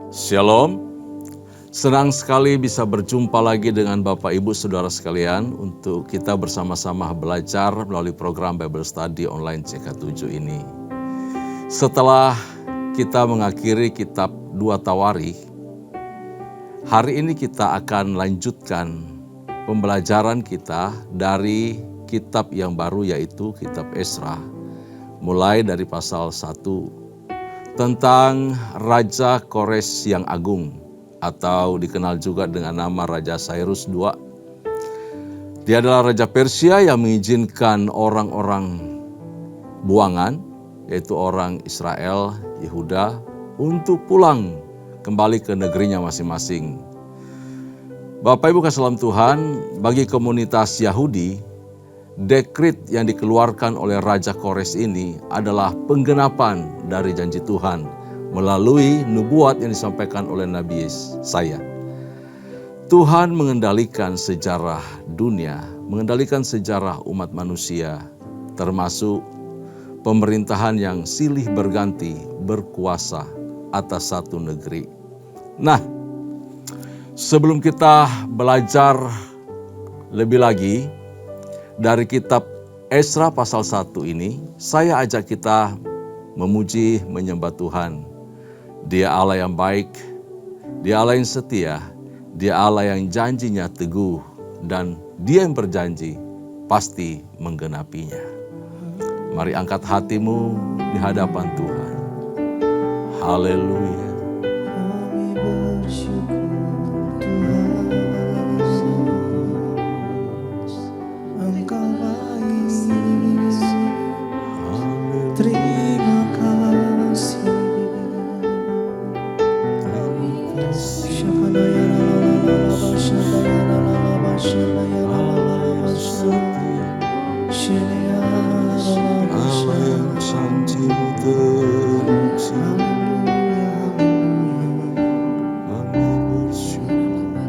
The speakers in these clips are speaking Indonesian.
Shalom, senang sekali bisa berjumpa lagi dengan Bapak Ibu Saudara sekalian untuk kita bersama-sama belajar melalui program Bible Study online CK7 ini. Setelah kita mengakhiri kitab 2 Tawarikh, hari ini kita akan lanjutkan pembelajaran kita dari kitab yang baru yaitu kitab Ezra, mulai dari pasal 1 tentang Raja Kores yang Agung atau dikenal juga dengan nama Raja Cyrus II. Dia adalah Raja Persia yang mengizinkan orang-orang buangan, yaitu orang Israel, Yehuda, untuk pulang kembali ke negerinya masing-masing. Bapak Ibu kasih dalam Tuhan, bagi komunitas Yahudi, dekrit yang dikeluarkan oleh Raja Kores ini adalah penggenapan dari janji Tuhan melalui nubuat yang disampaikan oleh Nabi Yesaya. Tuhan mengendalikan sejarah dunia, mengendalikan sejarah umat manusia, termasuk pemerintahan yang silih berganti berkuasa atas satu negeri. Nah, sebelum kita belajar lebih lagi dari kitab Ezra pasal 1 ini, saya ajak kita memuji, menyembah Tuhan. Dia Allah yang baik, Dia Allah yang setia, Dia Allah yang janjinya teguh, dan Dia yang berjanji pasti menggenapinya. Mari angkat hatimu di hadapan Tuhan. Haleluya. Kami bersyukur Tuhan, Engkau baik. Terima kasih. Allah yang janjimu teruji. Kami bersyukur.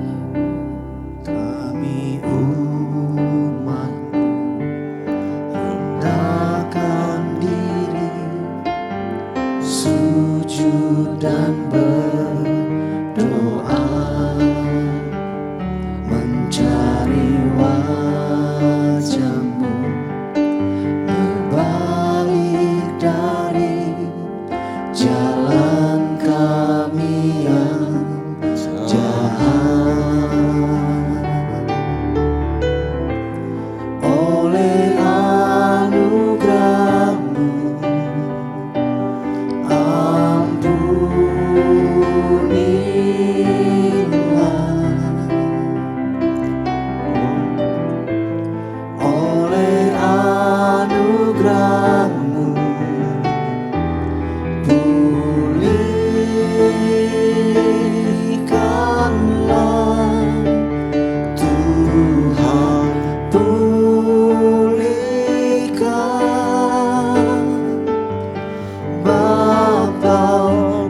Kami umat-Mu rendahkan diri, sujud dan berdoa, mencari wajah-Mu, berbalik dari jalan kami yang jahat. Oleh anugerah-Mu, ampunilah. Oleh anugerah-Mu, pulihkanlah. Tuhan, pulihkan. Bapa,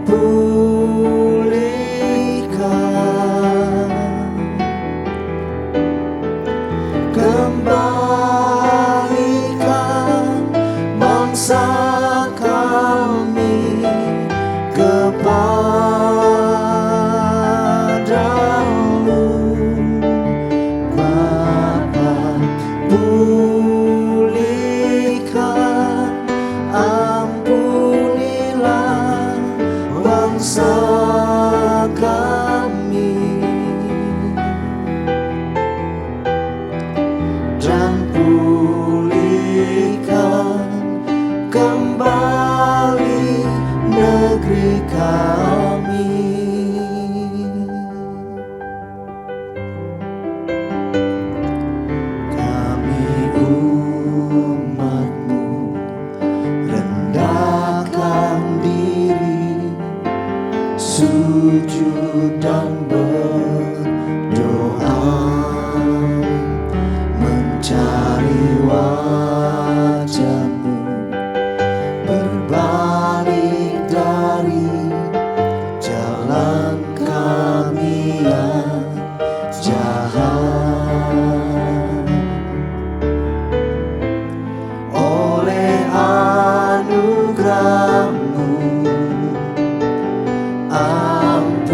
pulihkan. Kembalikan bangsa kami kepadamu. Bapa, pulihkan, ampunilah bangsa kami, dan pulihkan kembali negeri kami. Kami umat-Mu rendahkan diri, sujud dan berdoa, mencari wajah-Mu, berbalik dari jalan kami yang jahat. Oleh anugerah-Mu, ampunilah.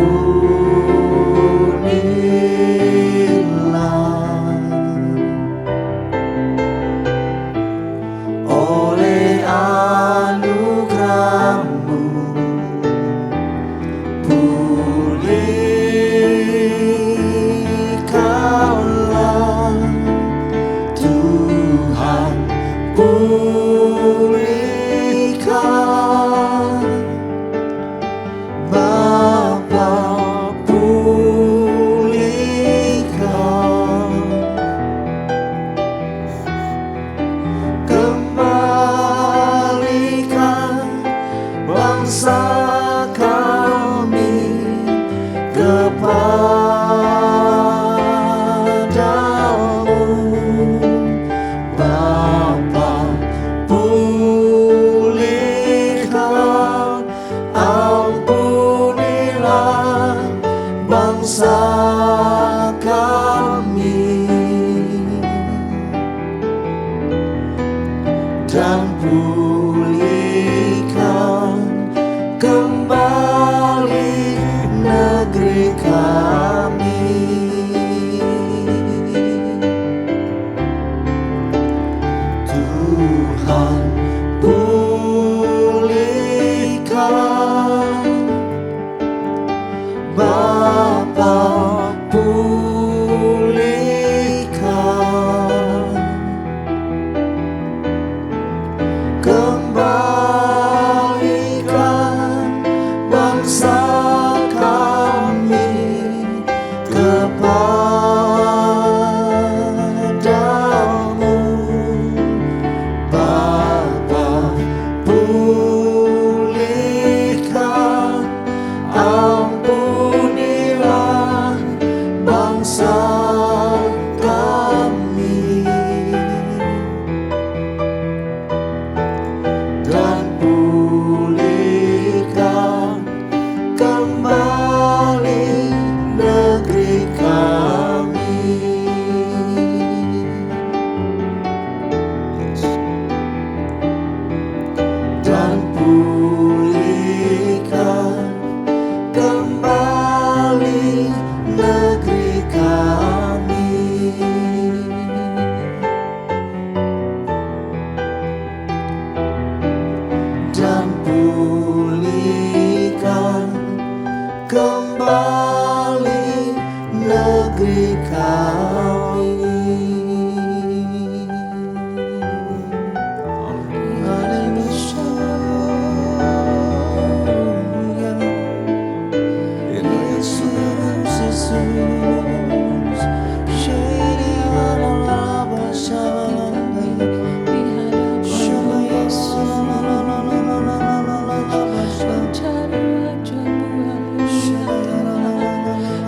kembali negeri kami.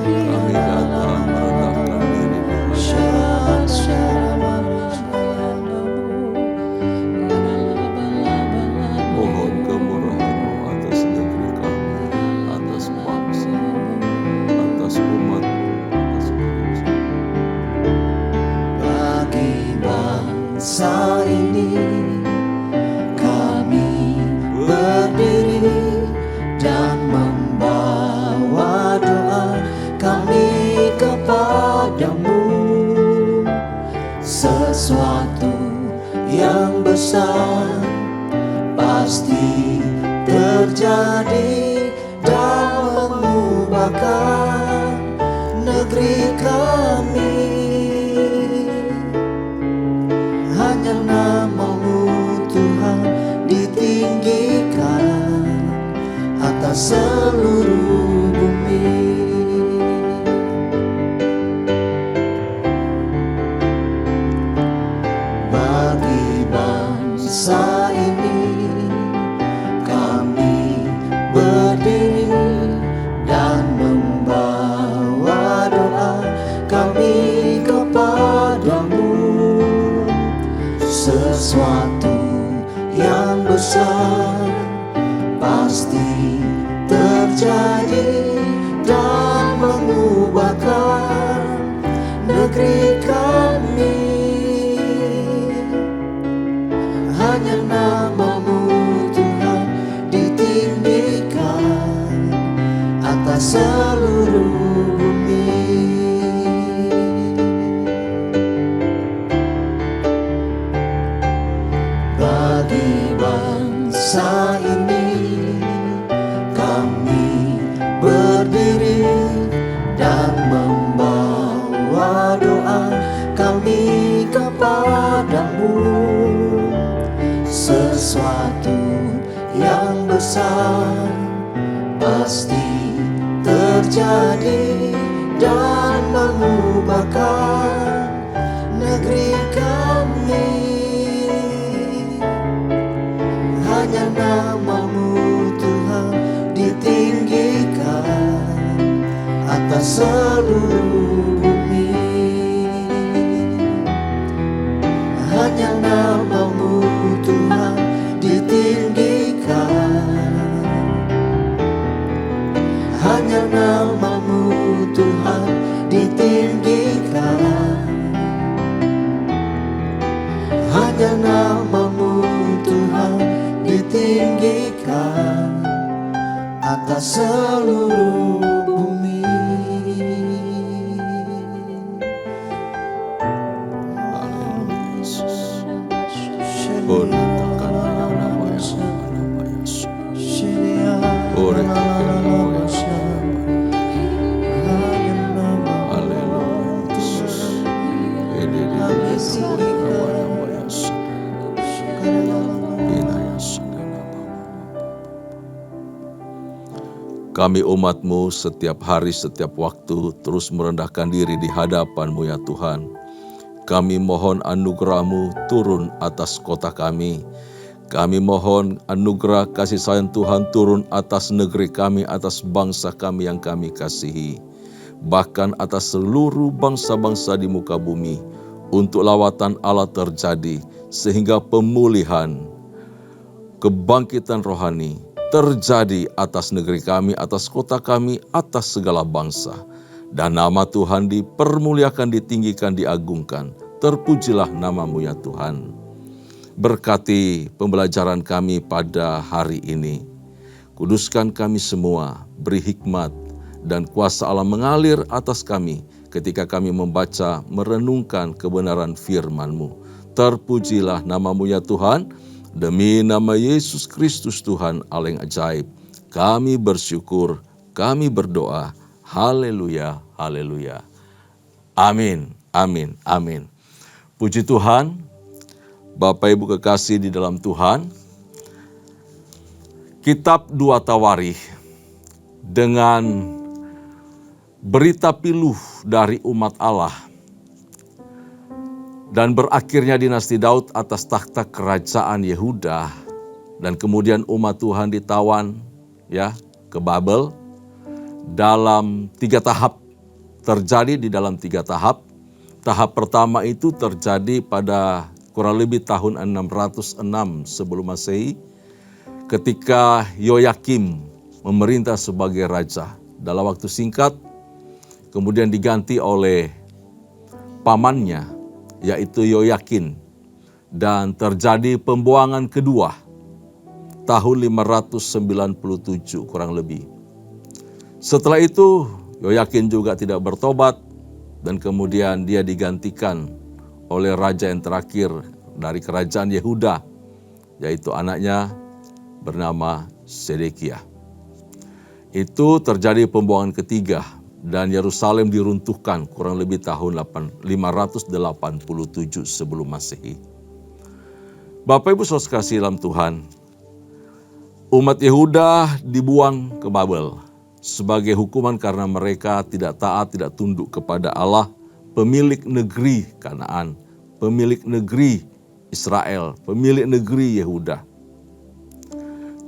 Kami datang merendahkan diri di mohon kemurahan-Mu atas negeri kami, atas bangsa, atas umat, atas gereja. Bagi bangsa ini kami berdiri dan membawa doa kami kepadamu. Sesuatu yang besar pasti terjadi dan mengubahkan negeri kami. Hanya nama-Mu Tuhan ditinggikan atas seluruh bumi. Bagi bangsa ini kami berdiri dan membawa doa kami kepadamu. Sesuatu yang besar pasti terjadi dan mengubahkan negeri kami. Hanya nama-Mu Tuhan ditinggikan atas seluruh bumi. Bagi bangsa ini kami berdiri dan membawa doa kami kepadamu. Sesuatu yang besar pasti terjadi dan mengubahkan negeri kami. Hanya nama-Mu Tuhan ditinggikan atas seluruh bumi. Hanya nama-Mu Tuhan ditinggikan. Hanya nama-Mu Tuhan ditinggikan. Hanya nama-Mu Tuhan ditinggikan atas seluruh bumi. Haleluya Yesus. Oh, nyatakan hanya nama Yesus, nama Yesus. Oh, nyatakan nama Yesus. Haleluya Yesus. Nama Yesus. Kami umat-Mu setiap hari, setiap waktu terus merendahkan diri di hadapan-Mu ya Tuhan. Kami mohon anugerah-Mu turun atas kota kami. Kami mohon anugerah kasih sayang Tuhan turun atas negeri kami, atas bangsa kami yang kami kasihi. Bahkan atas seluruh bangsa-bangsa di muka bumi. Untuk lawatan Allah terjadi sehingga pemulihan, kebangkitan rohani terjadi atas negeri kami, atas kota kami, atas segala bangsa. Dan nama Tuhan dipermuliakan, ditinggikan, diagungkan. Terpujilah nama-Mu ya Tuhan. Berkati pembelajaran kami pada hari ini. Kuduskan kami semua, beri hikmat dan kuasa Allah mengalir atas kami ketika kami membaca, merenungkan kebenaran firman-Mu. Terpujilah nama-Mu ya Tuhan. Demi nama Yesus Kristus Tuhan Allah yang ajaib, kami bersyukur. kami berdoa. Haleluya, haleluya. Amin, amin, amin. Puji Tuhan, Bapak Ibu kekasih di dalam Tuhan. Kitab 2 Tawarikh dengan berita piluh dari umat Allah dan berakhirnya dinasti Daud atas takhta kerajaan Yehuda, dan kemudian umat Tuhan ditawan ke Babel dalam 3 tahap, terjadi di dalam 3 tahap. Tahap pertama itu terjadi pada kurang lebih tahun 606 sebelum Masehi, ketika Yoyakim memerintah sebagai raja. Dalam waktu singkat, kemudian diganti oleh pamannya, yaitu Yoyakin, dan terjadi pembuangan kedua tahun 597 kurang lebih. Setelah itu Yoyakin juga tidak bertobat, dan kemudian dia digantikan oleh raja yang terakhir dari kerajaan Yehuda, yaitu anaknya bernama Sedekiah. Itu terjadi pembuangan ketiga, dan Yerusalem diruntuhkan kurang lebih tahun 587 sebelum Masehi. Bapak Ibu saudara kasih dalam Tuhan, umat Yehuda dibuang ke Babel sebagai hukuman karena mereka tidak taat, tidak tunduk kepada Allah, pemilik negeri Kanaan, pemilik negeri Israel, pemilik negeri Yehuda.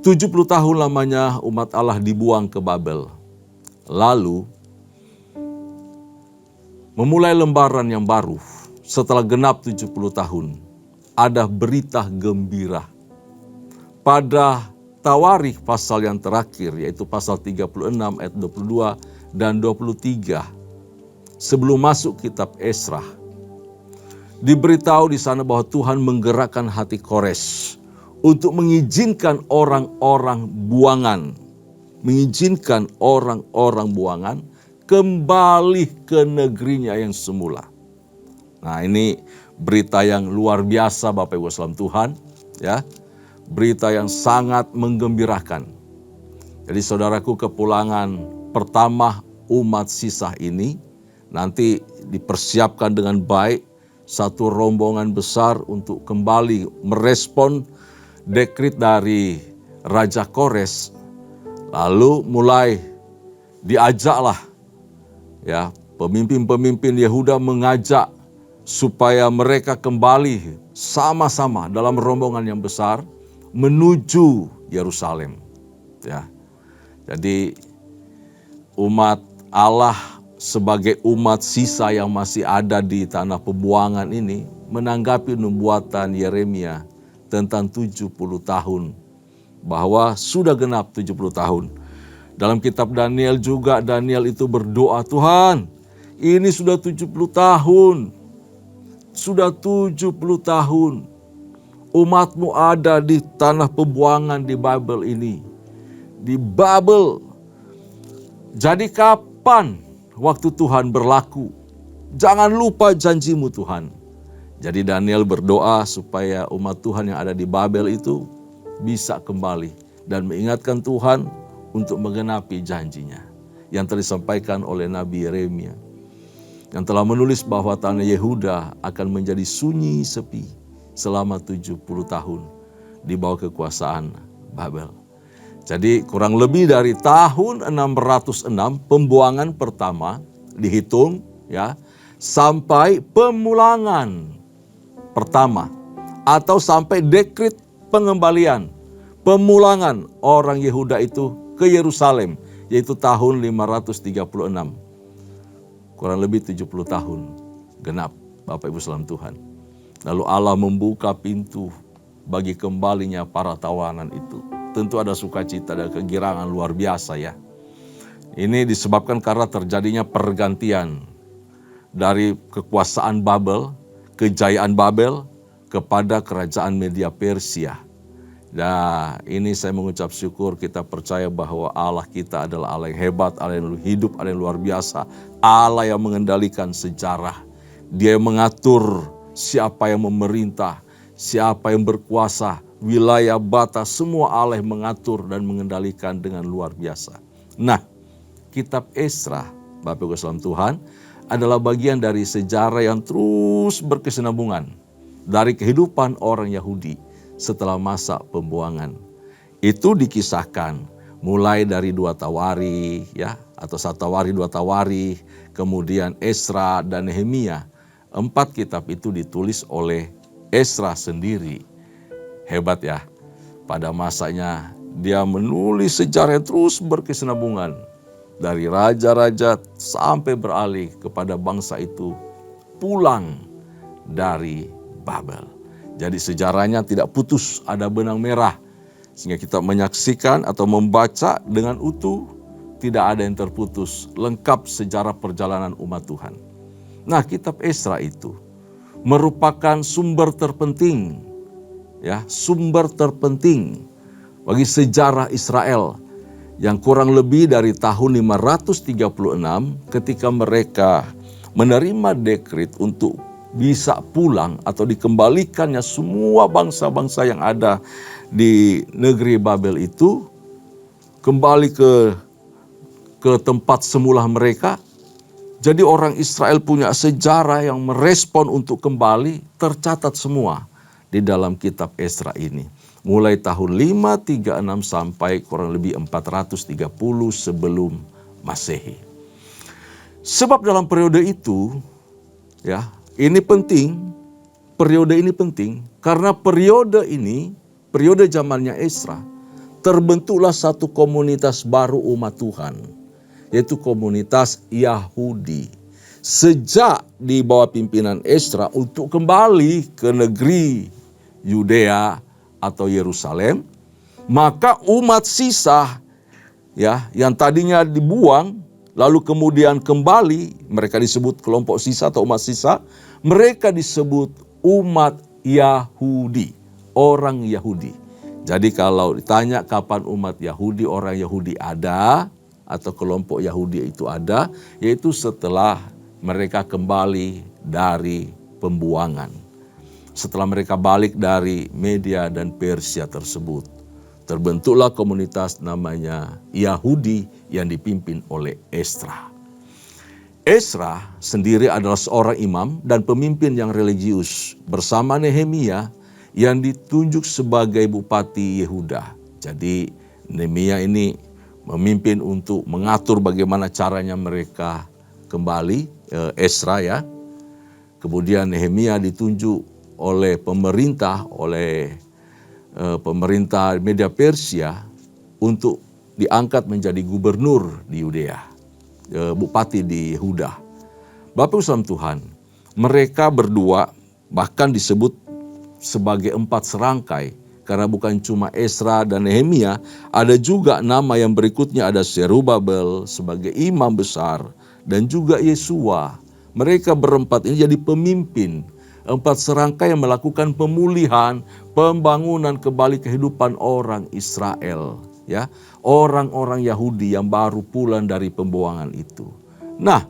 70 tahun lamanya umat Allah dibuang ke Babel. Lalu memulai lembaran yang baru setelah genap 70 tahun. Ada berita gembira. Pada Tawarikh pasal yang terakhir, yaitu pasal 36 ayat 22 dan 23. Sebelum masuk kitab Esra, diberitahu di sana bahwa Tuhan menggerakkan hati Kores untuk mengizinkan orang-orang buangan kembali ke negerinya yang semula. Nah, ini berita yang luar biasa Bapak Ibu saudara Tuhan, ya. Berita yang sangat menggembirakan. Jadi saudaraku, kepulangan pertama umat sisa ini nanti dipersiapkan dengan baik, satu rombongan besar untuk kembali merespon dekret dari Raja Kores. Lalu mulai diajaklah pemimpin-pemimpin Yehuda mengajak supaya mereka kembali sama-sama dalam rombongan yang besar menuju Yerusalem. Jadi umat Allah sebagai umat sisa yang masih ada di tanah pembuangan ini menanggapi nubuatan Yeremia tentang 70 tahun, bahwa sudah genap 70 tahun. Dalam kitab Daniel juga, Daniel itu berdoa, Tuhan, ini sudah 70 tahun. Sudah 70 tahun. Umatmu ada di tanah pembuangan di Babel ini. Di Babel. Jadi kapan waktu Tuhan berlaku? Jangan lupa janjimu Tuhan. Jadi Daniel berdoa supaya umat Tuhan yang ada di Babel itu bisa kembali dan mengingatkan Tuhan untuk menggenapi janjinya yang telah disampaikan oleh Nabi Yeremia, yang telah menulis bahwa tanah Yehuda akan menjadi sunyi sepi selama 70 tahun di bawah kekuasaan Babel. Jadi kurang lebih dari tahun 606 pembuangan pertama dihitung sampai pemulangan pertama atau sampai dekret pengembalian pemulangan orang Yehuda itu ke Yerusalem, yaitu tahun 536. Kurang lebih 70 tahun genap Bapak Ibu saudara Tuhan. Lalu Allah membuka pintu bagi kembalinya para tawanan itu. Tentu ada sukacita dan kegirangan luar biasa ya. Ini disebabkan karena terjadinya pergantian dari kekuasaan Babel, kejayaan Babel kepada kerajaan Media Persia. Nah, ini saya mengucap syukur, kita percaya bahwa Allah kita adalah Allah yang hebat, Allah yang hidup, Allah yang luar biasa. Allah yang mengendalikan sejarah. Dia yang mengatur siapa yang memerintah, siapa yang berkuasa, wilayah batas, semua Allah yang mengatur dan mengendalikan dengan luar biasa. Nah, kitab Esra, Bapak Ibu saudara Tuhan, adalah bagian dari sejarah yang terus berkesinambungan dari kehidupan orang Yahudi setelah masa pembuangan. Itu dikisahkan mulai dari 2 Tawarikh ya, atau 1 Tawarikh, 2 Tawarikh, kemudian Esra dan Nehemia. 4 kitab itu ditulis oleh Esra sendiri. Hebat ya, pada masanya dia menulis sejarah yang terus berkesinambungan. Dari raja-raja sampai beralih kepada bangsa itu pulang dari Babel. Jadi sejarahnya tidak putus, ada benang merah. Sehingga kita menyaksikan atau membaca dengan utuh, tidak ada yang terputus. Lengkap sejarah perjalanan umat Tuhan. Nah, kitab Esra itu merupakan sumber terpenting, ya, sumber terpenting bagi sejarah Israel yang kurang lebih dari tahun 536 ketika mereka menerima dekret untuk bisa pulang atau dikembalikannya semua bangsa-bangsa yang ada di negeri Babel itu kembali ke tempat semula mereka. Jadi orang Israel punya sejarah yang merespon untuk kembali, tercatat semua di dalam kitab Esra ini. Mulai tahun 536 sampai kurang lebih 430 sebelum Masehi. Sebab dalam periode itu, ya, ini penting, periode ini penting karena periode ini, periode zamannya Esra, terbentuklah satu komunitas baru umat Tuhan, yaitu komunitas Yahudi. Sejak di bawah pimpinan Esra untuk kembali ke negeri Yudea atau Yerusalem, maka umat sisa ya yang tadinya dibuang lalu kemudian kembali, mereka disebut kelompok sisa atau umat sisa, mereka disebut umat Yahudi, orang Yahudi. Jadi kalau ditanya kapan umat Yahudi, orang Yahudi ada atau kelompok Yahudi itu ada, yaitu setelah mereka kembali dari pembuangan. Setelah mereka balik dari Media dan Persia tersebut, terbentuklah komunitas namanya Yahudi yang dipimpin oleh Esra. Esra sendiri adalah seorang imam dan pemimpin yang religius bersama Nehemia yang ditunjuk sebagai bupati Yehuda. Jadi Nehemia ini memimpin untuk mengatur bagaimana caranya mereka kembali, Esra ya. Kemudian Nehemia ditunjuk oleh pemerintah Media Persia untuk diangkat menjadi gubernur di Yudea, bupati di Yehuda. Bapak Ibu Tuhan, mereka berdua bahkan disebut sebagai 4 serangkai, karena bukan cuma Esra dan Nehemia, ada juga nama yang berikutnya, ada Zerubabel sebagai imam besar dan juga Yesua. Mereka berempat ini jadi pemimpin, 4 serangkai yang melakukan pemulihan, pembangunan kembali kehidupan orang Israel, ya, orang-orang Yahudi yang baru pulang dari pembuangan itu. Nah,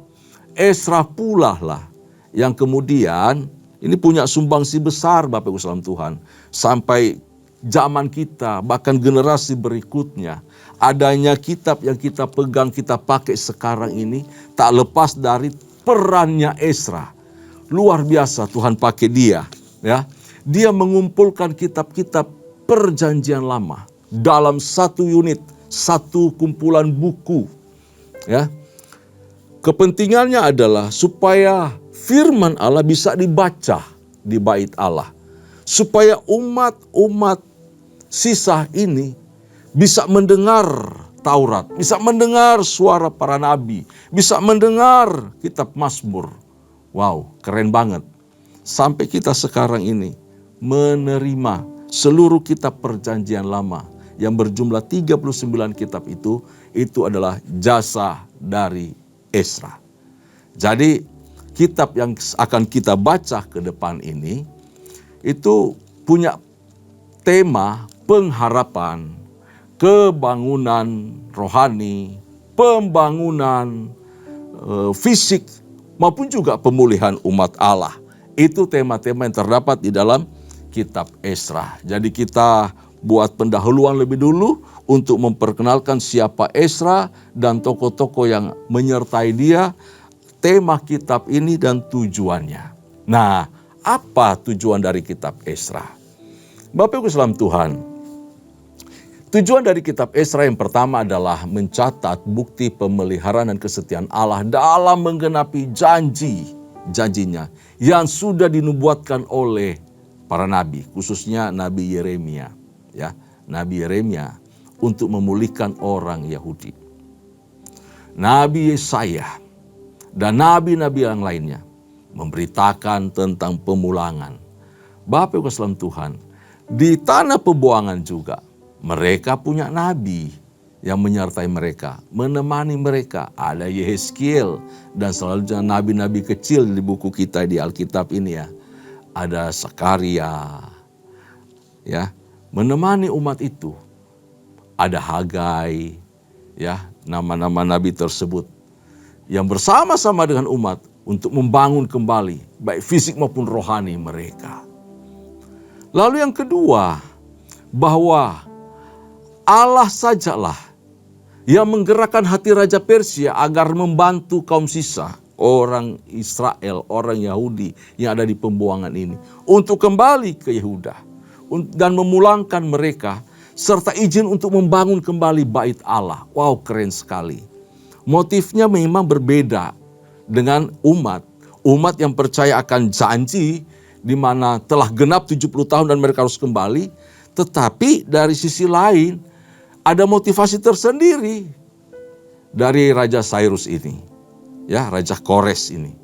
Esra pula lah yang kemudian ini punya sumbangsi besar Bapak Ibu saudara Tuhan, sampai zaman kita bahkan generasi berikutnya. Adanya kitab yang kita pegang, kita pakai sekarang ini tak lepas dari perannya Esra. Luar biasa Tuhan pakai dia, ya. Dia mengumpulkan kitab-kitab perjanjian lama dalam satu unit, satu kumpulan buku, ya. Kepentingannya adalah supaya firman Allah bisa dibaca di bait Allah, supaya umat-umat sisa ini bisa mendengar Taurat, bisa mendengar suara para nabi, bisa mendengar kitab Mazmur. Wow, keren banget. Sampai kita sekarang ini menerima seluruh kitab perjanjian lama yang berjumlah 39 kitab itu adalah jasa dari Esra. Jadi kitab yang akan kita baca ke depan ini itu punya tema pengharapan, kebangunan rohani, pembangunan fisik, maupun juga pemulihan umat Allah. Itu tema-tema yang terdapat di dalam kitab Esra. Jadi kita buat pendahuluan lebih dulu untuk memperkenalkan siapa Ezra dan tokoh-tokoh yang menyertai dia, tema kitab ini dan tujuannya. Nah, apa tujuan dari kitab Ezra? Bapak Ibu saudara Tuhan, tujuan dari kitab Ezra yang pertama adalah mencatat bukti pemeliharaan dan kesetiaan Allah dalam menggenapi janjinya yang sudah dinubuatkan oleh para nabi, khususnya Nabi Yeremia, ya, Nabi Yeremia untuk memulihkan orang Yahudi. Nabi Yesaya dan nabi-nabi yang lainnya memberitakan tentang pemulangan. Bapak Ibu saudara Tuhan, di tanah pembuangan juga mereka punya nabi yang menyertai mereka, menemani mereka. Ada Yehezkiel dan selanjutnya nabi-nabi kecil di buku kita di Alkitab ini ya. Ada Sakaria, ya, menemani umat itu. Ada Hagai, ya, nama-nama nabi tersebut yang bersama-sama dengan umat untuk membangun kembali baik fisik maupun rohani mereka. Lalu yang kedua, bahwa Allah sajalah yang menggerakkan hati Raja Persia agar membantu kaum sisa, orang Israel, orang Yahudi yang ada di pembuangan ini, untuk kembali ke Yehuda dan memulangkan mereka, serta izin untuk membangun kembali bait Allah. Wow, keren sekali. Motifnya memang berbeda dengan umat yang percaya akan janji di mana telah genap 70 tahun dan mereka harus kembali. Tetapi dari sisi lain ada motivasi tersendiri dari Raja Cyrus ini. Ya, Raja Kores ini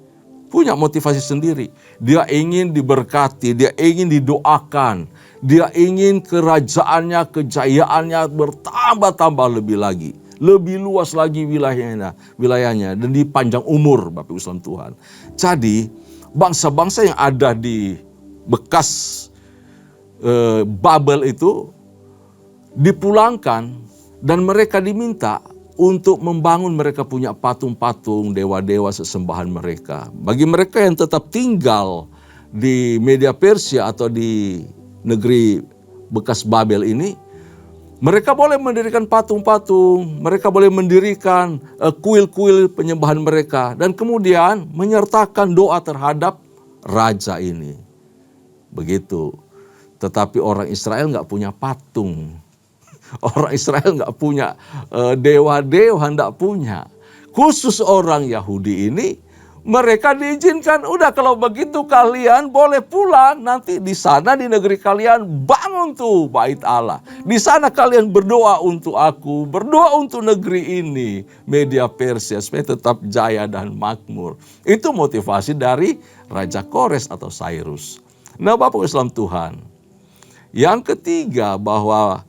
punya motivasi sendiri. Dia ingin diberkati, dia ingin didoakan, dia ingin kerajaannya, kejayaannya bertambah-tambah lebih lagi. Lebih luas lagi wilayahnya dan di panjang umur, Bapak Ibu saudara Tuhan. Jadi bangsa-bangsa yang ada di bekas Babel itu dipulangkan dan mereka diminta untuk membangun, mereka punya patung-patung dewa-dewa sesembahan mereka. Bagi mereka yang tetap tinggal di Media Persia atau di negeri bekas Babel ini, mereka boleh mendirikan patung-patung, mereka boleh mendirikan kuil-kuil penyembahan mereka, dan kemudian menyertakan doa terhadap raja ini. Begitu. Tetapi orang Israel nggak punya patung. Orang Israel nggak punya dewa-dewa, nggak punya. Khusus orang Yahudi ini, mereka diizinkan, udah kalau begitu kalian boleh pulang. Nanti di sana di negeri kalian bangun tuh bait Allah. Di sana kalian berdoa untuk aku, berdoa untuk negeri ini, Media Persia, supaya tetap jaya dan makmur. Itu motivasi dari Raja Kores atau Cyrus. Nah, Bapak Islam Tuhan. Yang ketiga, bahwa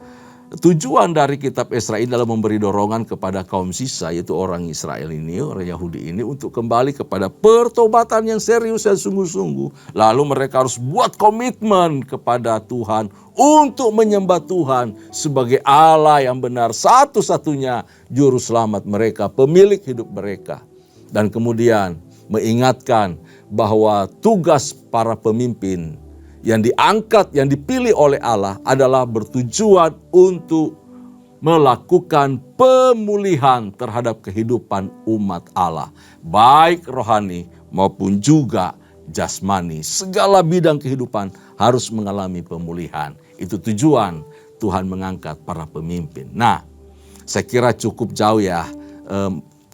tujuan dari kitab Ezra ini adalah memberi dorongan kepada kaum sisa, yaitu orang Israel ini, orang Yahudi ini, untuk kembali kepada pertobatan yang serius dan sungguh-sungguh. Lalu mereka harus buat komitmen kepada Tuhan untuk menyembah Tuhan sebagai Allah yang benar, satu-satunya juru selamat mereka, pemilik hidup mereka. Dan kemudian mengingatkan bahwa tugas para pemimpin yang diangkat, yang dipilih oleh Allah adalah bertujuan untuk melakukan pemulihan terhadap kehidupan umat Allah. Baik rohani maupun juga jasmani. Segala bidang kehidupan harus mengalami pemulihan. Itu tujuan Tuhan mengangkat para pemimpin. Nah, saya kira cukup jauh ya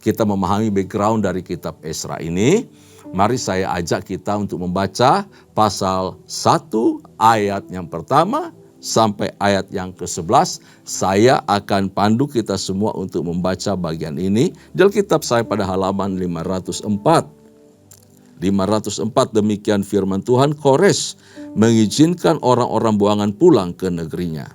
kita memahami background dari kitab Ezra ini. Mari saya ajak kita untuk membaca pasal 1 ayat yang pertama sampai ayat yang ke-11. Saya akan pandu kita semua untuk membaca bagian ini. Di Alkitab saya pada halaman 504. 504 demikian firman Tuhan, Kores mengizinkan orang-orang buangan pulang ke negerinya.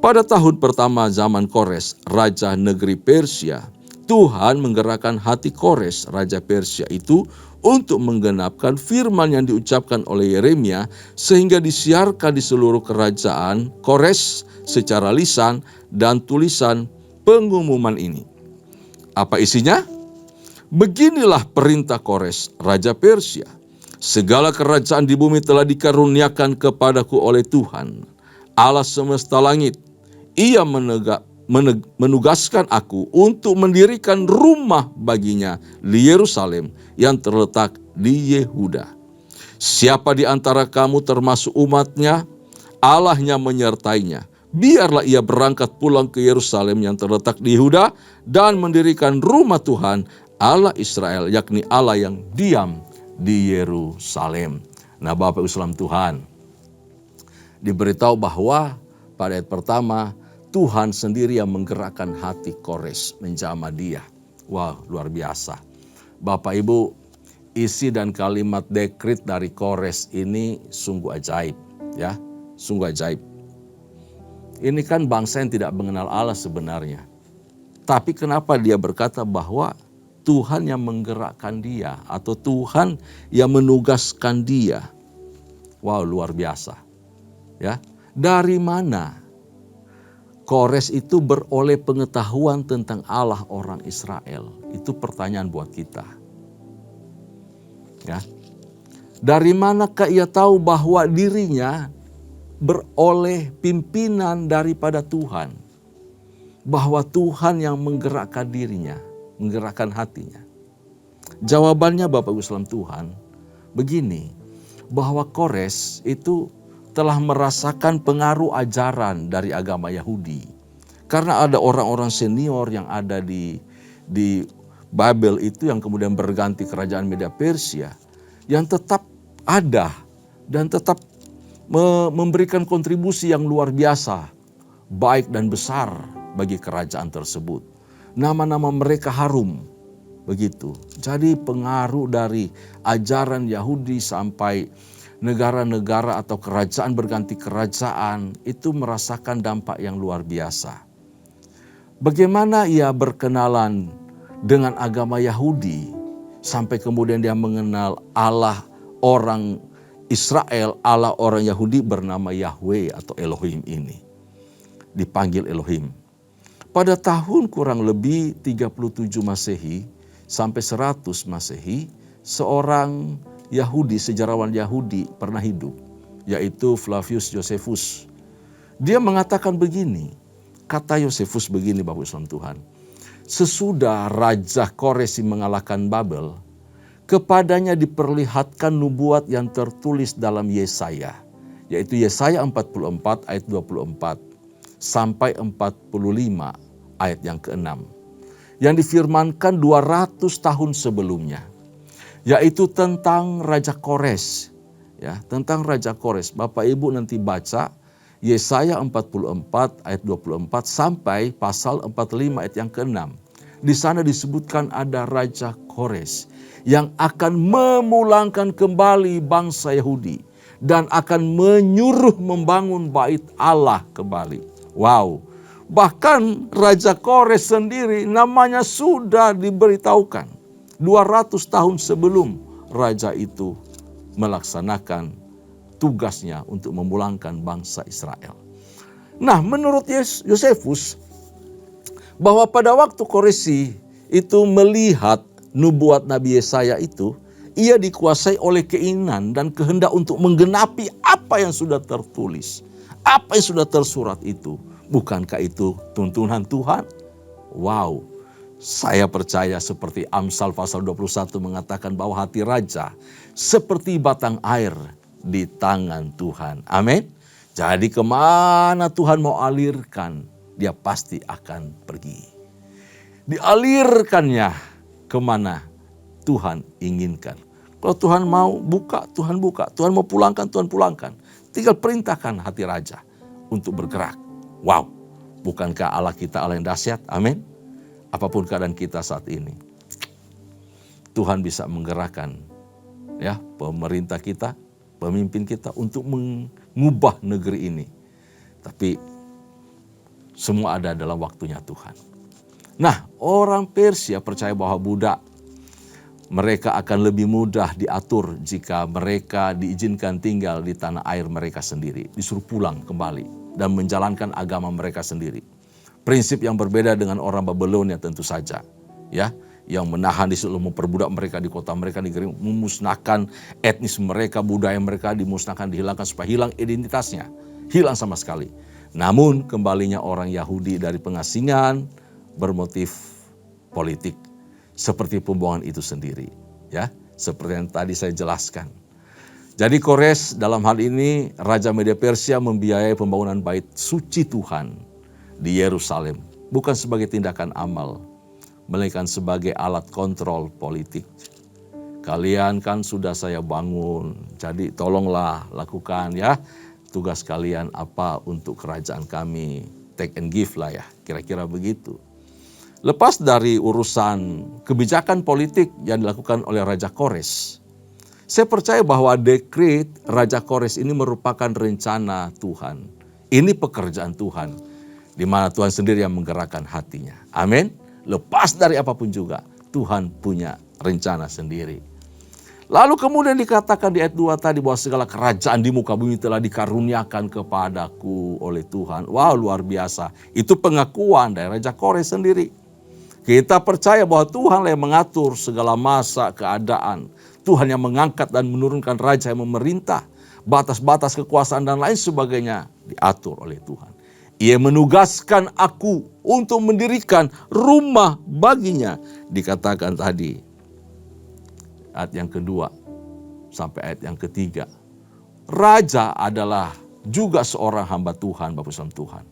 Pada tahun pertama zaman Kores, Raja negeri Persia, Tuhan menggerakkan hati Kores, Raja Persia itu, untuk menggenapkan firman yang diucapkan oleh Yeremia, sehingga disiarkan di seluruh kerajaan Kores secara lisan dan tulisan pengumuman ini. Apa isinya? Beginilah perintah Kores, Raja Persia. Segala kerajaan di bumi telah dikaruniakan kepadaku oleh Tuhan, Allah semesta langit. ia menugaskan aku untuk mendirikan rumah baginya di Yerusalem yang terletak di Yehuda. Siapa di antara kamu termasuk umatnya, Allahnya menyertainya. Biarlah ia berangkat pulang ke Yerusalem yang terletak di Yehuda dan mendirikan rumah Tuhan Allah Israel, yakni Allah yang diam di Yerusalem. Nah, Bapak Ibu Saudara Tuhan, diberitahu bahwa pada ayat pertama Tuhan sendiri yang menggerakkan hati Kores menjamah dia. Wah, luar biasa. Bapak Ibu, isi dan kalimat dekrit dari Kores ini sungguh ajaib, ya, sungguh ajaib. Ini kan bangsa yang tidak mengenal Allah sebenarnya. Tapi kenapa dia berkata bahwa Tuhan yang menggerakkan dia atau Tuhan yang menugaskan dia? Wow, luar biasa. Ya, dari mana Kores itu beroleh pengetahuan tentang Allah orang Israel? Itu pertanyaan buat kita. Ya. Dari manakah ia tahu bahwa dirinya beroleh pimpinan daripada Tuhan? Bahwa Tuhan yang menggerakkan dirinya, menggerakkan hatinya. Jawabannya Bapak Ibu Saudara Tuhan begini, bahwa Kores itu telah merasakan pengaruh ajaran dari agama Yahudi. Karena ada orang-orang senior yang ada di Babel itu yang kemudian berganti kerajaan Media Persia, yang tetap ada dan tetap memberikan kontribusi yang luar biasa, baik dan besar bagi kerajaan tersebut. Nama-nama mereka harum, begitu. Jadi pengaruh dari ajaran Yahudi sampai negara-negara atau kerajaan berganti kerajaan itu merasakan dampak yang luar biasa. Bagaimana ia berkenalan dengan agama Yahudi sampai kemudian dia mengenal Allah orang Israel, Allah orang Yahudi bernama Yahweh atau Elohim ini. Dipanggil Elohim. Pada tahun kurang lebih 37 Masehi sampai 100 Masehi, seorang Yahudi, sejarawan Yahudi pernah hidup, yaitu Flavius Josephus. Dia mengatakan begini, kata Josephus begini Bapak Ibu Tuhan, sesudah Raja Koresi mengalahkan Babel, kepadanya diperlihatkan nubuat yang tertulis dalam Yesaya, yaitu Yesaya 44 ayat 24 sampai 45 ayat yang ke-6, yang difirmankan 200 tahun sebelumnya, yaitu tentang Raja Kores. Ya, tentang Raja Kores. Bapak Ibu nanti baca Yesaya 44 ayat 24 sampai pasal 45 ayat yang ke-6. Di sana disebutkan ada Raja Kores yang akan memulangkan kembali bangsa Yahudi dan akan menyuruh membangun bait Allah kembali. Wow, bahkan Raja Kores sendiri namanya sudah diberitahukan 200 tahun sebelum raja itu melaksanakan tugasnya untuk memulangkan bangsa Israel. Nah, menurut Josephus, bahwa pada waktu Koresi itu melihat nubuat Nabi Yesaya itu, ia dikuasai oleh keinginan dan kehendak untuk menggenapi apa yang sudah tertulis, apa yang sudah tersurat itu. Bukankah itu tuntunan Tuhan? Wow, saya percaya seperti Amsal pasal 21 mengatakan bahwa hati raja seperti batang air di tangan Tuhan. Amin. Jadi kemana Tuhan mau alirkan, dia pasti akan pergi. Dialirkannya kemana Tuhan inginkan. Kalau Tuhan mau buka, Tuhan buka. Tuhan mau pulangkan, Tuhan pulangkan. Tinggal perintahkan hati raja untuk bergerak. Wow, bukankah Allah kita Allah yang dahsyat? Amin. Apapun keadaan kita saat ini, Tuhan bisa menggerakkan ya pemerintah kita, pemimpin kita untuk mengubah negeri ini. Tapi semua ada dalam waktunya Tuhan. Nah, orang Persia percaya bahwa budak mereka akan lebih mudah diatur jika mereka diizinkan tinggal di tanah air mereka sendiri, disuruh pulang kembali dan menjalankan agama mereka sendiri. Prinsip yang berbeda dengan orang Babelonia tentu saja, ya, yang menahan di seluruh memperbudak mereka di kota mereka, negeri, memusnahkan etnis mereka, budaya mereka dimusnahkan, dihilangkan supaya hilang identitasnya, hilang sama sekali. Namun kembalinya orang Yahudi dari pengasingan bermotif politik seperti pembuangan itu sendiri, ya, seperti yang tadi saya jelaskan. Jadi Kores dalam hal ini Raja Media Persia membiayai pembangunan bait suci Tuhan di Yerusalem, bukan sebagai tindakan amal, melainkan sebagai alat kontrol politik. Kalian kan sudah saya bangun, jadi tolonglah lakukan ya tugas kalian apa untuk kerajaan kami, take and give lah ya, kira-kira begitu. Lepas dari urusan kebijakan politik yang dilakukan oleh Raja Kores, saya percaya bahwa dekret Raja Kores ini merupakan rencana Tuhan. Ini pekerjaan Tuhan, di mana Tuhan sendiri yang menggerakkan hatinya. Amin. Lepas dari apapun juga, Tuhan punya rencana sendiri. Lalu kemudian dikatakan di ayat 2 tadi bahwa segala kerajaan di muka bumi telah dikaruniakan kepadaku oleh Tuhan. Wow, luar biasa. Itu pengakuan dari Raja Kores sendiri. Kita percaya bahwa Tuhan yang mengatur segala masa keadaan. Tuhan yang mengangkat dan menurunkan raja yang memerintah. Batas-batas kekuasaan dan lain sebagainya diatur oleh Tuhan. Ia menugaskan aku untuk mendirikan rumah baginya. Dikatakan tadi. Ayat yang kedua sampai ayat yang ketiga. Raja adalah juga seorang hamba Tuhan, Bapak Ibu Tuhan.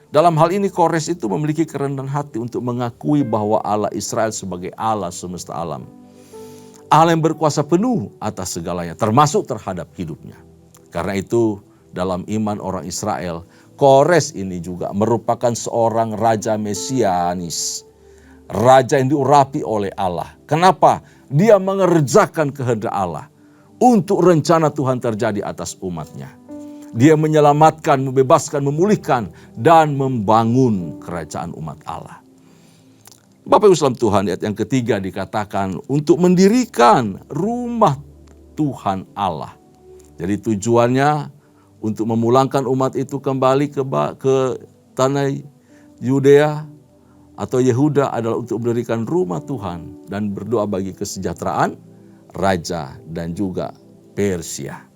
Dalam hal ini Kores itu memiliki kerendahan hati untuk mengakui bahwa Allah Israel sebagai Allah semesta alam. Allah yang berkuasa penuh atas segalanya, termasuk terhadap hidupnya. Karena itu dalam iman orang Israel, Kores ini juga merupakan seorang raja mesianis. Raja yang diurapi oleh Allah. Kenapa? Dia mengerjakan kehendak Allah untuk rencana Tuhan terjadi atas umatnya. Dia menyelamatkan, membebaskan, memulihkan, dan membangun kerajaan umat Allah. Bapak Ibu saudara Tuhan, ayat yang ketiga dikatakan untuk mendirikan rumah Tuhan Allah. Jadi tujuannya untuk memulangkan umat itu kembali ke tanah Yudea atau Yehuda adalah untuk mendirikan rumah Tuhan dan berdoa bagi kesejahteraan raja dan juga Persia.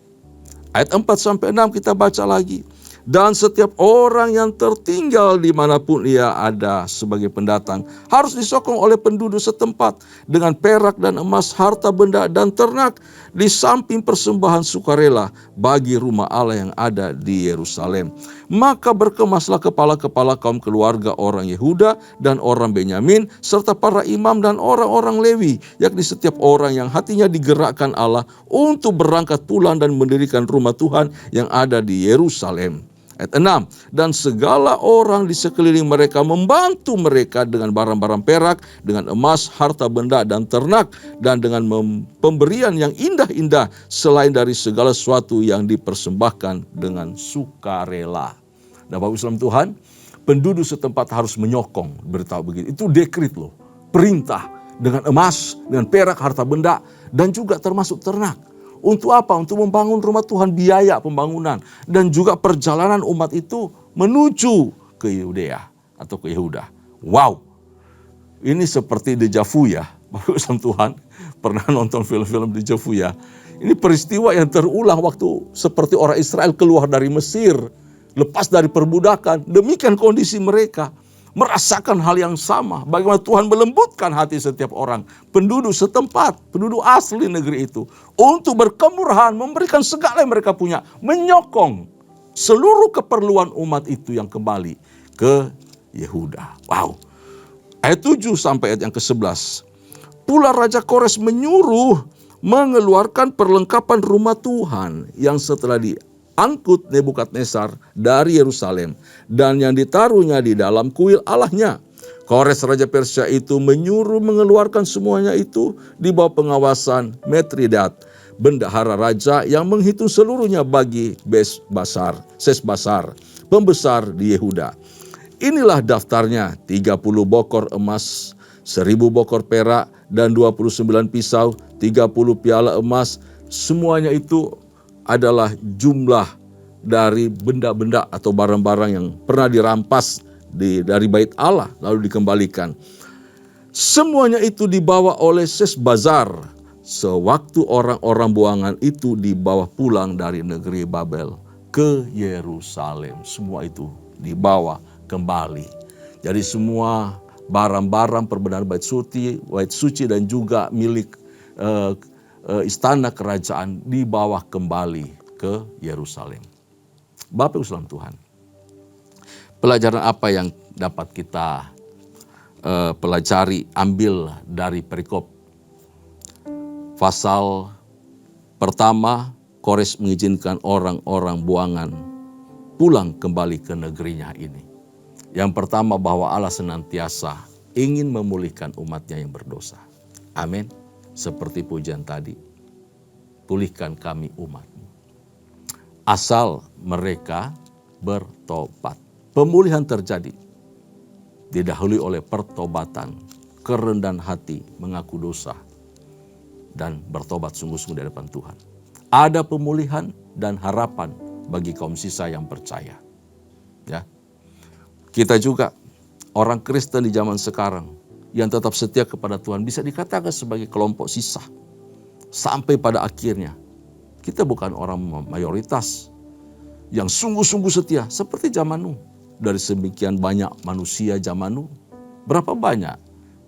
Ayat 4-6 kita baca lagi. Dan setiap orang yang tertinggal dimanapun ia ada sebagai pendatang harus disokong oleh penduduk setempat dengan perak dan emas, harta benda dan ternak di samping persembahan sukarela bagi rumah Allah yang ada di Yerusalem. Maka berkemaslah kepala-kepala kaum keluarga orang Yehuda dan orang Benyamin serta para imam dan orang-orang Lewi, yakni setiap orang yang hatinya digerakkan Allah untuk berangkat pulang dan mendirikan rumah Tuhan yang ada di Yerusalem. Ayat 6, dan segala orang di sekeliling mereka membantu mereka dengan barang-barang perak, dengan emas, harta benda dan ternak, dan dengan pemberian yang indah-indah selain dari segala sesuatu yang dipersembahkan dengan sukarela. Nah, Bapak Ibu Tuhan, penduduk setempat harus menyokong, beritahu begitu. Itu dekret loh, perintah dengan emas, dengan perak, harta benda, dan juga termasuk ternak. Untuk apa? Untuk membangun rumah Tuhan, biaya pembangunan. Dan juga perjalanan umat itu menuju ke Yudea atau ke Yehuda. Wow, ini seperti deja vu ya. Bapak Ibu Tuhan, pernah nonton film-film deja vu ya. Ini peristiwa yang terulang waktu seperti orang Israel keluar dari Mesir. Lepas dari perbudakan, demikian kondisi mereka. Merasakan hal yang sama. Bagaimana Tuhan melembutkan hati setiap orang. Penduduk setempat, penduduk asli negeri itu. Untuk berkemurahan, memberikan segala yang mereka punya. Menyokong seluruh keperluan umat itu yang kembali ke Yehuda. Wow. Ayat 7 sampai ayat yang ke-11. Pula Raja Kores menyuruh mengeluarkan perlengkapan rumah Tuhan yang setelah diangkut Nebukadnezar dari Yerusalem dan yang ditaruhnya di dalam kuil Allahnya. Kores Raja Persia itu menyuruh mengeluarkan semuanya itu di bawah pengawasan Metridat, bendahara raja yang menghitung seluruhnya bagi Sesbasar, pembesar di Yehuda. Inilah daftarnya: 30 bokor emas, 1000 bokor perak, dan 29 pisau, 30 piala emas. Semuanya itu adalah jumlah dari benda-benda atau barang-barang yang pernah dirampas dari bait Allah lalu dikembalikan. Semuanya itu dibawa oleh Sesbazar sewaktu orang-orang buangan itu dibawa pulang dari negeri Babel ke Yerusalem. Semua itu dibawa kembali. Jadi semua barang-barang perbenaran bait suci dan juga milik istana kerajaan dibawa kembali ke Yerusalem. Bapak Ibu saudara Tuhan, pelajaran apa yang dapat kita pelajari, ambil dari perikop pasal pertama? Kores mengizinkan orang-orang buangan pulang kembali ke negerinya ini. Yang pertama, bahwa Allah senantiasa ingin memulihkan umatnya yang berdosa. Amin. Seperti pujian tadi, pulihkan kami umatmu, asal mereka bertobat. Pemulihan terjadi didahului oleh pertobatan, kerendahan hati, mengaku dosa, dan bertobat sungguh-sungguh di hadapan Tuhan. Ada pemulihan dan harapan bagi kaum sisa yang percaya. Ya, kita juga orang Kristen di zaman sekarang yang tetap setia kepada Tuhan bisa dikatakan sebagai kelompok sisa. Sampai pada akhirnya kita bukan orang mayoritas yang sungguh-sungguh setia seperti zaman Nuh. Dari semikian banyak manusia zaman Nuh, berapa banyak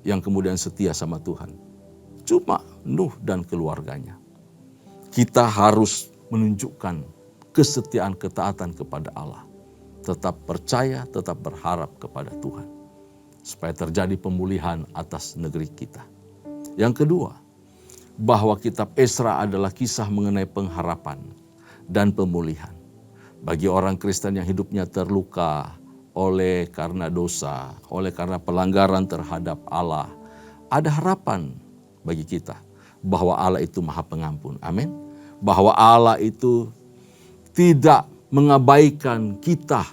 yang kemudian setia sama Tuhan? Cuma Nuh dan keluarganya. Kita harus menunjukkan kesetiaan, ketaatan kepada Allah. Tetap percaya, tetap berharap kepada Tuhan. Supaya terjadi pemulihan atas negeri kita. Yang kedua, bahwa kitab Esra adalah kisah mengenai pengharapan dan pemulihan. Bagi orang Kristen yang hidupnya terluka oleh karena dosa, oleh karena pelanggaran terhadap Allah, ada harapan bagi kita bahwa Allah itu Maha Pengampun. Amin. Bahwa Allah itu tidak mengabaikan kita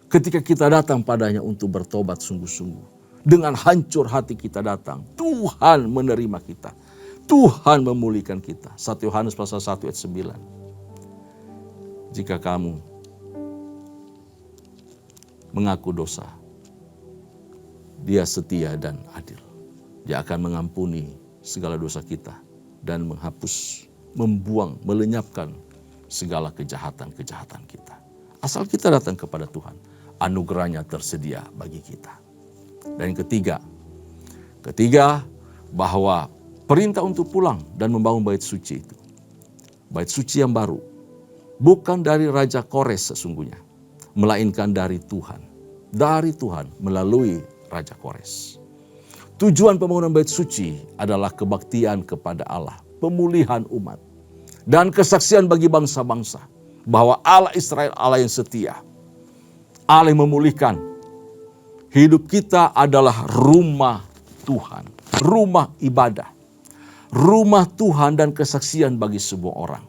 ketika kita datang padanya untuk bertobat sungguh-sungguh. Dengan hancur hati kita datang, Tuhan menerima kita. Tuhan memulihkan kita. 1 Yohanes pasal 1 ayat 9. Jika kamu mengaku dosa, Dia setia dan adil. Dia akan mengampuni segala dosa kita dan menghapus, membuang, melenyapkan segala kejahatan-kejahatan kita. Asal kita datang kepada Tuhan, anugerahnya tersedia bagi kita. Dan yang ketiga, bahwa perintah untuk pulang dan membangun bait suci itu, bait suci yang baru, bukan dari Raja Kores sesungguhnya, melainkan dari Tuhan. Dari Tuhan melalui Raja Kores. Tujuan pembangunan bait suci adalah kebaktian kepada Allah, pemulihan umat, dan kesaksian bagi bangsa-bangsa bahwa Allah Israel Allah yang setia, Allah yang memulihkan. Hidup kita adalah rumah Tuhan, rumah ibadah, rumah Tuhan dan kesaksian bagi semua orang.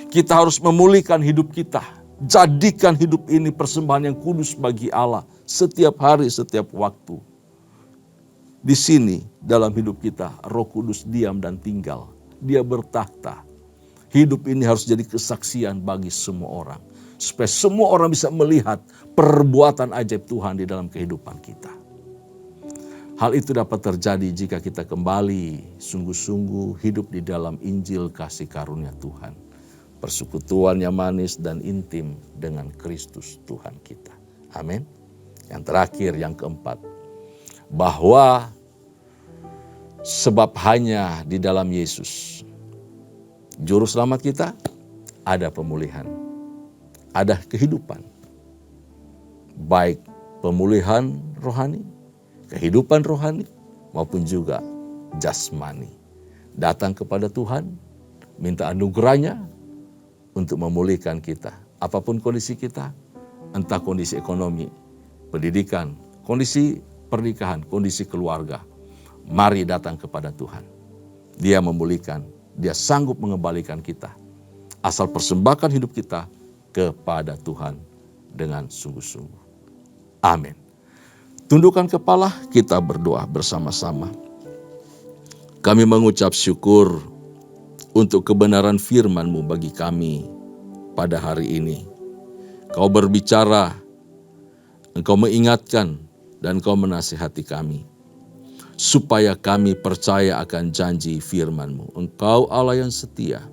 Kita harus memulihkan hidup kita, jadikan hidup ini persembahan yang kudus bagi Allah setiap hari, setiap waktu. Di sini dalam hidup kita Roh Kudus diam dan tinggal. Dia bertakhta. Hidup ini harus jadi kesaksian bagi semua orang. Supaya semua orang bisa melihat perbuatan ajaib Tuhan di dalam kehidupan kita. Hal itu dapat terjadi jika kita kembali sungguh-sungguh hidup di dalam Injil kasih karunia Tuhan. Persekutuan yang manis dan intim dengan Kristus Tuhan kita. Amin. Yang terakhir, yang keempat, bahwa sebab hanya di dalam Yesus, Juru Selamat kita, ada pemulihan, ada kehidupan. Baik pemulihan rohani, kehidupan rohani, maupun juga jasmani. Datang kepada Tuhan, minta anugerahnya untuk memulihkan kita. Apapun kondisi kita, entah kondisi ekonomi, pendidikan, kondisi pernikahan, kondisi keluarga. Mari datang kepada Tuhan. Dia memulihkan, Dia sanggup mengembalikan kita. Asal persembahkan hidup kita kepada Tuhan dengan sungguh-sungguh. Amin. Tundukkan kepala, kita berdoa bersama-sama. Kami mengucap syukur untuk kebenaran firman-Mu bagi kami pada hari ini. Kau berbicara, Engkau mengingatkan, dan Engkau menasihati kami, supaya kami percaya akan janji firman-Mu. Engkau Allah yang setia,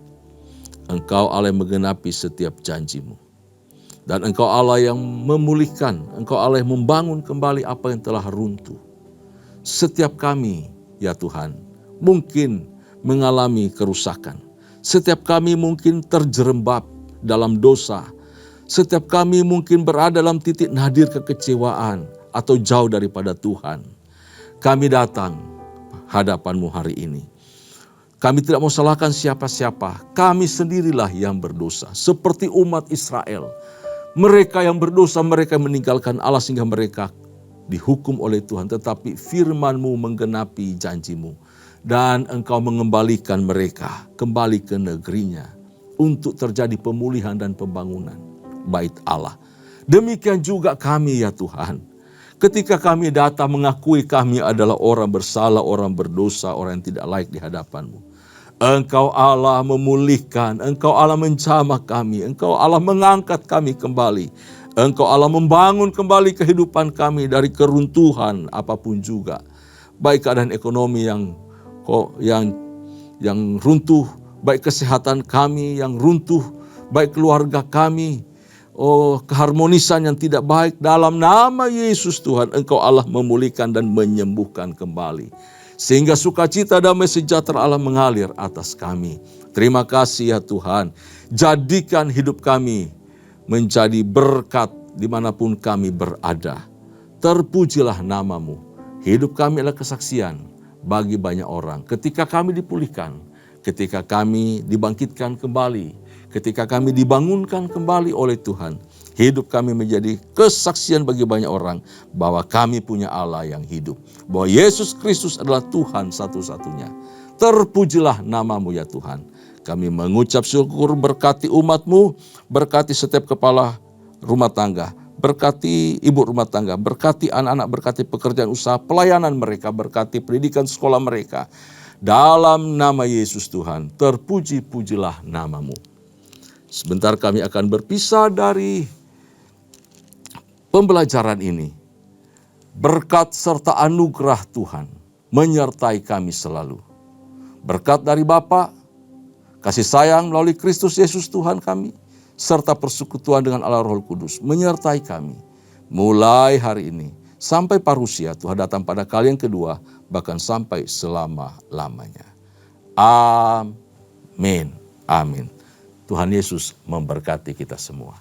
Engkau Allah yang menggenapi setiap janji-Mu. Dan Engkau Allah yang memulihkan, Engkau Allah yang membangun kembali apa yang telah runtuh. Setiap kami, ya Tuhan, mungkin mengalami kerusakan. Setiap kami mungkin terjerembab dalam dosa. Setiap kami mungkin berada dalam titik nadir kekecewaan atau jauh daripada Tuhan. Kami datang hadapan-Mu hari ini. Kami tidak mau salahkan siapa-siapa. Kami sendirilah yang berdosa. Seperti umat Israel. Mereka yang berdosa, mereka meninggalkan Allah sehingga mereka dihukum oleh Tuhan. Tetapi firman-Mu menggenapi janji-Mu. Dan Engkau mengembalikan mereka kembali ke negerinya. Untuk terjadi pemulihan dan pembangunan bait Allah. Demikian juga kami ya Tuhan. Ketika kami datang mengakui kami adalah orang bersalah, orang berdosa, orang yang tidak layak di hadapan-Mu. Engkau Allah memulihkan, Engkau Allah menjamah kami, Engkau Allah mengangkat kami kembali. Engkau Allah membangun kembali kehidupan kami dari keruntuhan apapun juga. Baik keadaan ekonomi yang runtuh, baik kesehatan kami yang runtuh, baik keluarga kami, keharmonisan yang tidak baik. Dalam nama Yesus Tuhan, Engkau Allah memulihkan dan menyembuhkan kembali. Sehingga sukacita damai sejahtera Allah mengalir atas kami. Terima kasih ya Tuhan. Jadikan hidup kami menjadi berkat dimanapun kami berada. Terpujilah nama-Mu. Hidup kami adalah kesaksian bagi banyak orang. Ketika kami dipulihkan, ketika kami dibangkitkan kembali, ketika kami dibangunkan kembali oleh Tuhan. Hidup kami menjadi kesaksian bagi banyak orang bahwa kami punya Allah yang hidup. Bahwa Yesus Kristus adalah Tuhan satu-satunya. Terpujilah nama-Mu ya Tuhan. Kami mengucap syukur, berkati umat-Mu, berkati setiap kepala rumah tangga, berkati ibu rumah tangga, berkati anak-anak, berkati pekerjaan usaha, pelayanan mereka, berkati pendidikan sekolah mereka. Dalam nama Yesus Tuhan, terpuji-pujilah nama-Mu. Sebentar kami akan berpisah dari pembelajaran ini. Berkat serta anugerah Tuhan menyertai kami selalu. Berkat dari Bapa, kasih sayang melalui Kristus Yesus Tuhan kami, serta persekutuan dengan Allah Roh Kudus menyertai kami. Mulai hari ini sampai parusia Tuhan datang pada kali yang kedua, bahkan sampai selama-lamanya. Amin. Amin. Tuhan Yesus memberkati kita semua.